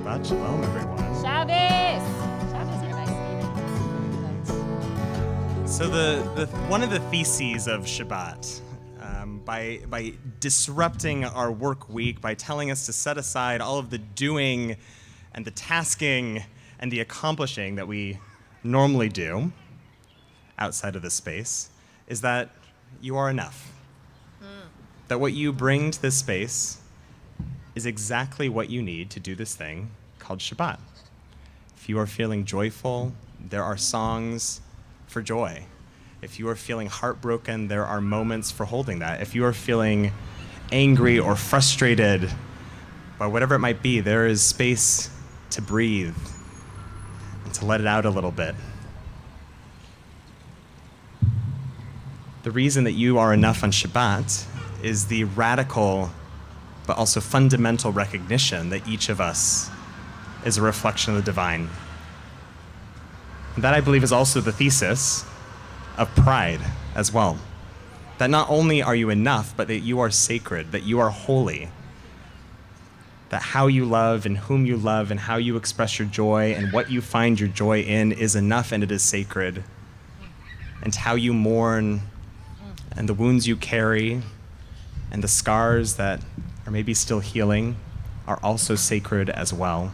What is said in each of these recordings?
Shabbat Shalom, everyone. Shabbos! Shabbos are nice. So the one of the theses of Shabbat, by disrupting our work week, by telling us to set aside all of the doing and the tasking and the accomplishing that we normally do outside of this space, is that you are enough. That what you bring to this space is exactly what you need to do this thing called Shabbat. If you are feeling joyful, there are songs for joy. If you are feeling heartbroken, there are moments for holding that. If you are feeling angry or frustrated by whatever it might be, there is space to breathe and to let it out a little bit. The reason that you are enough on Shabbat is the radical but also fundamental recognition that each of us is a reflection of the divine. And that, I believe, is also the thesis of Pride as well. That not only are you enough, but that you are sacred, that you are holy. That how you love and whom you love and how you express your joy and what you find your joy in is enough and it is sacred. And how you mourn and the wounds you carry and the scars that are maybe still healing are also sacred as well.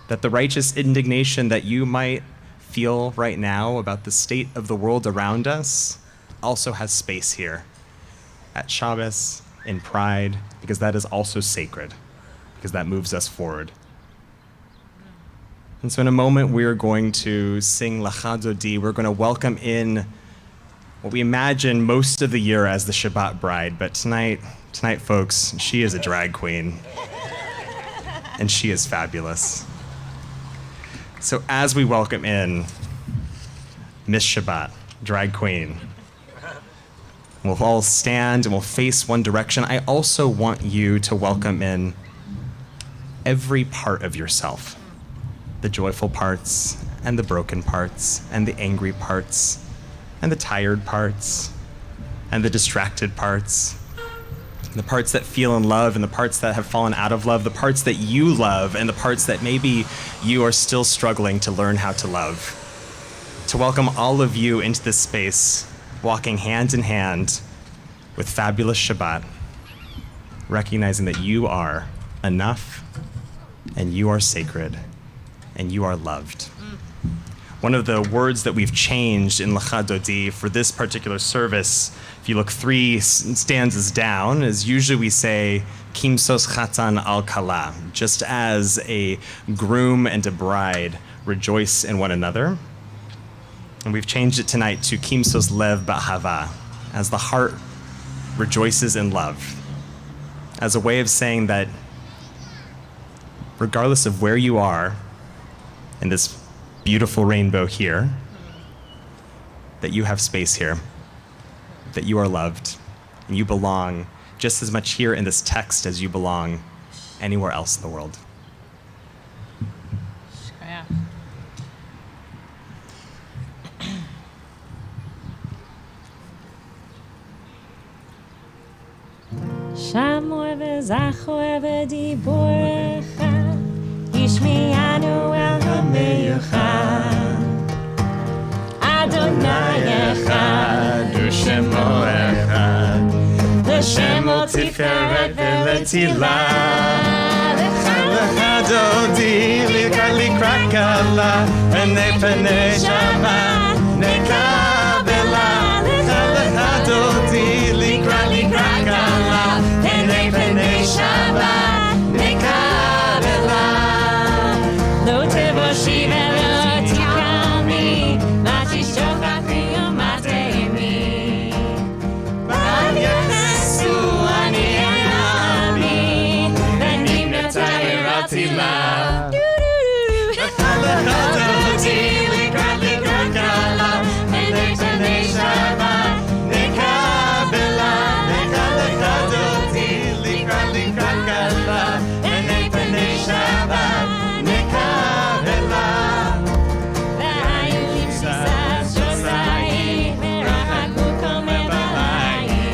That the righteous indignation that you might feel right now about the state of the world around us also has space here at Shabbos, in Pride, because that is also sacred, because that moves us forward. And so in a moment, we're going to sing Lecha Dodi. We're going to welcome in what we imagine most of the year as the Shabbat Bride, but tonight, folks, she is a drag queen, and she is fabulous. So as we welcome in Miss Shabbat, drag queen, we'll all stand and we'll face one direction. I also want you to welcome in every part of yourself, the joyful parts and the broken parts and the angry parts and the tired parts and the distracted parts, the parts that feel in love and the parts that have fallen out of love, the parts that you love and the parts that maybe you are still struggling to learn how to love. To welcome all of you into this space, walking hand in hand with fabulous Shabbat, recognizing that you are enough and you are sacred and you are loved. One of the words that we've changed in Lecha Dodi for this particular service, if you look 3 stanzas down, is usually we say, Kimsos chatan al kala, just as a groom and a bride rejoice in one another. And we've changed it tonight to Kimsos lev ba'hava, as the heart rejoices in love, as a way of saying that regardless of where you are in this beautiful rainbow here, that you have space here, that you are loved, and you belong just as much here in this text as you belong anywhere else in the world. Yeah. Shamor v'zachor v'diborecha Yishmi'anu el ha-meyuchad Adonai echad U'shemo echad L'shemo tiferet v'letila Lecha Dodi likra kala V'nei penei Shabbat nekabela Lecha Dodi likra kala V'nei penei Shabbat nekabela Lo tevoshi ve'lo tikami Ma tishtochachi u'matemi Bal yechesu ani ami V'nimnata irati la Lecha Dodi likra kala V'nei penei Shabbat nekabela Lecha Dodi likra kala V'nei penei Shabbat nekabela V'hayu imsisas shosai V'rachaku kol mebalayim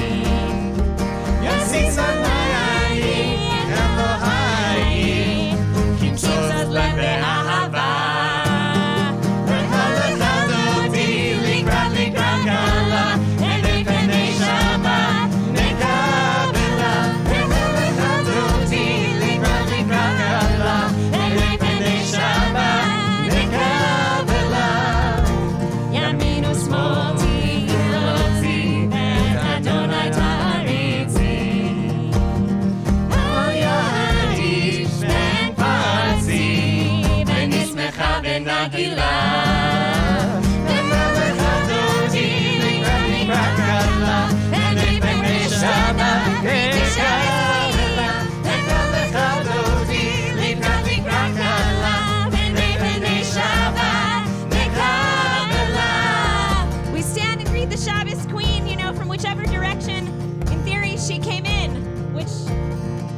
Yossi sanayim Elohayim Megillah. Lecha Dodi, Lecha Dodi, and Davening Shabbat, Lecha Dodi, Lecha and Davening Shabbat, Lecha. We stand and greet the Shabbos Queen, from whichever direction, in theory, she came in, which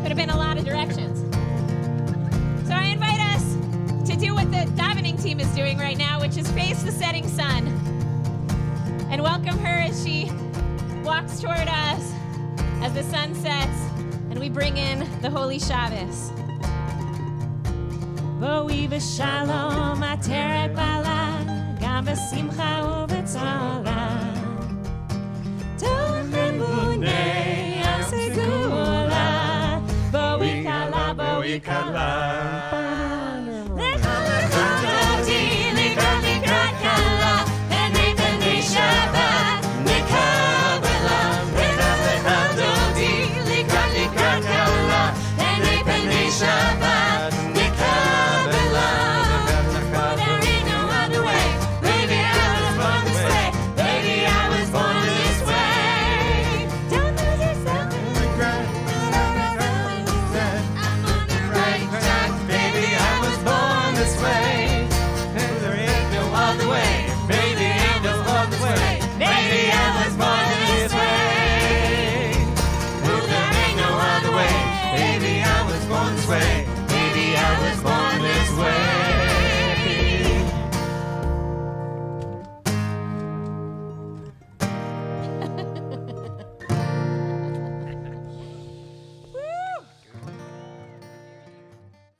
could have been a lot of directions. So I invite us to do what the Davening Team is doing right now, which is face the setting sun, and welcome her as she walks toward us as the sun sets, and we bring in the Holy Shabbos. Bo'i v'shalom ateret bala, gam v'simcha u'v'tzala. Toch emunei asegula, bo'i kala, bo'i kala. Lecha Dodi, Lecha kala, and Davening Shabbat, Lecha Dodi, Lecha kala, and Davening Shabbat, Lecha. There ain't no other way, baby, I was born this way, baby, I was born this way. Don't lose yourself in regret. I'm on the right track, baby, I was born this way. There ain't no other way, baby, ain't no other way, baby, I was born this way. There ain't no other way, baby, I was born this way.